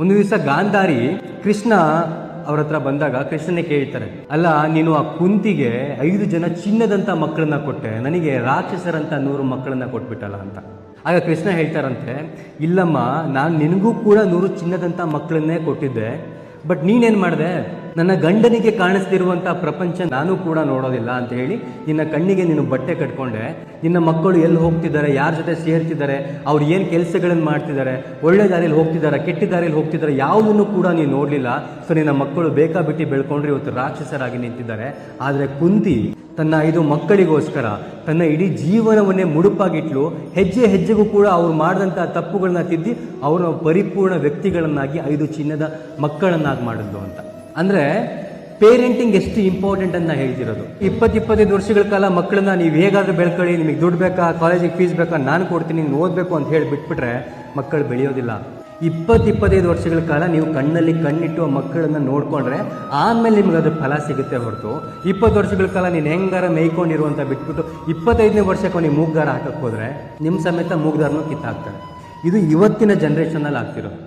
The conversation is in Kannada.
ಒಂದು ದಿವಸ ಗಾಂಧಾರಿ ಕೃಷ್ಣ ಅವ್ರ ಹತ್ರ ಬಂದಾಗ ಕೃಷ್ಣನೇ ಕೇಳ್ತಾರೆ, ಅಲ್ಲ ನೀನು ಆ ಕುಂತಿಗೆ 5 ಜನ ಚಿನ್ನದಂತ ಮಕ್ಕಳನ್ನ ಕೊಟ್ಟೆ, ನನಗೆ ರಾಕ್ಷಸರಂತ 100 ಮಕ್ಕಳನ್ನ ಕೊಟ್ಬಿಟ್ಟಲ್ಲ ಅಂತ. ಆಗ ಕೃಷ್ಣ ಹೇಳ್ತಾರಂತೆ, ಇಲ್ಲಮ್ಮ, ನಾನು ನಿನಗೂ ಕೂಡ 100 ಚಿನ್ನದಂತ ಮಕ್ಕಳನ್ನೇ ಕೊಟ್ಟಿದ್ದೆ, ಬಟ್ ನೀನೇನು ಮಾಡಿದೆ, ನನ್ನ ಗಂಡನಿಗೆ ಕಾಣಿಸ್ತಿರುವಂಥ ಪ್ರಪಂಚ ನಾನು ಕೂಡ ನೋಡೋದಿಲ್ಲ ಅಂತ ಹೇಳಿ ನಿನ್ನ ಕಣ್ಣಿಗೆ ನೀನು ಬಟ್ಟೆ ಕಟ್ಕೊಂಡೆ. ನಿನ್ನ ಮಕ್ಕಳು ಎಲ್ಲಿ ಹೋಗ್ತಿದ್ದಾರೆ, ಯಾರ ಜೊತೆ ಸೇರ್ತಿದ್ದಾರೆ, ಅವ್ರು ಏನು ಕೆಲಸಗಳನ್ನು ಮಾಡ್ತಿದ್ದಾರೆ, ಒಳ್ಳೆ ದಾರಿಯಲ್ಲಿ ಹೋಗ್ತಿದ್ದಾರೆ, ಕೆಟ್ಟ ದಾರಿಯಲ್ಲಿ ಹೋಗ್ತಿದ್ದಾರೆ, ಯಾವುದನ್ನು ಕೂಡ ನೀನು ನೋಡಲಿಲ್ಲ. ಸೊ ನಿನ್ನ ಮಕ್ಕಳು ಬೇಕಾಬಿಟ್ಟು ಬೆಳ್ಕೊಂಡ್ರೆ ಇವತ್ತು ರಾಕ್ಷಸರಾಗಿ ನಿಂತಿದ್ದಾರೆ. ಆದರೆ ಕುಂತಿ ತನ್ನ 5 ಮಕ್ಕಳಿಗೋಸ್ಕರ ತನ್ನ ಇಡೀ ಜೀವನವನ್ನೇ ಮುಡುಪಾಗಿಟ್ಲು. ಹೆಜ್ಜೆ ಹೆಜ್ಜೆಗೂ ಕೂಡ ಅವ್ರು ಮಾಡಿದಂಥ ತಪ್ಪುಗಳನ್ನ ತಿದ್ದಿ ಅವರ ಪರಿಪೂರ್ಣ ವ್ಯಕ್ತಿಗಳನ್ನಾಗಿ 5 ಚಿನ್ನದ ಮಕ್ಕಳನ್ನಾಗಿ ಮಾಡಿದ್ಲು ಅಂತ. ಅಂದರೆ ಪೇರೆಂಟಿಂಗ್ ಎಷ್ಟು ಇಂಪಾರ್ಟೆಂಟ್ ಅಂತ ಹೇಳ್ತಿರೋದು. 20-25 ವರ್ಷಗಳ ಕಾಲ ಮಕ್ಕಳನ್ನ ನೀವು ಹೇಗಾದ್ರೂ ಬೆಳ್ಕೊಳ್ಳಿ, ನಿಮಗೆ ದುಡ್ಡು ಬೇಕಾ, ಕಾಲೇಜಿಗೆ ಫೀಸ್ ಬೇಕಾ, ನಾನು ಕೊಡ್ತೀನಿ, ನೀನು ಓದಬೇಕು ಅಂತ ಹೇಳಿ ಬಿಟ್ಬಿಟ್ರೆ ಮಕ್ಕಳು ಬೆಳೆಯೋದಿಲ್ಲ. 20-25 ವರ್ಷಗಳ ಕಾಲ ನೀವು ಕಣ್ಣಲ್ಲಿ ಕಣ್ಣಿಟ್ಟು ಆ ಮಕ್ಕಳನ್ನ ನೋಡ್ಕೊಂಡ್ರೆ ಆಮೇಲೆ ನಿಮ್ಗೆ ಅದ್ರ ಫಲ ಸಿಗುತ್ತೆ ಹೊರತು 20 ವರ್ಷಗಳ ಕಾಲ ನೀನು ಹೆಂಗಾರ ಮೇಯ್ಕೊಂಡಿರುವಂತ ಬಿಟ್ಬಿಟ್ಟು 25ನೇ ವರ್ಷಕ್ಕೆ ನೀವು ಮೂಗ್ದಾರ ಹಾಕಕ್ಕೆ ಹೋದ್ರೆ ನಿಮ್ಮ ಸಮೇತ ಮೂಗ್ದಾರನೂ ಕಿತ್ತಾಕ್ತಾರೆ. ಇದು ಇವತ್ತಿನ ಜನ್ರೇಷನಲ್ಲಿ ಆಗ್ತಿರೋದು.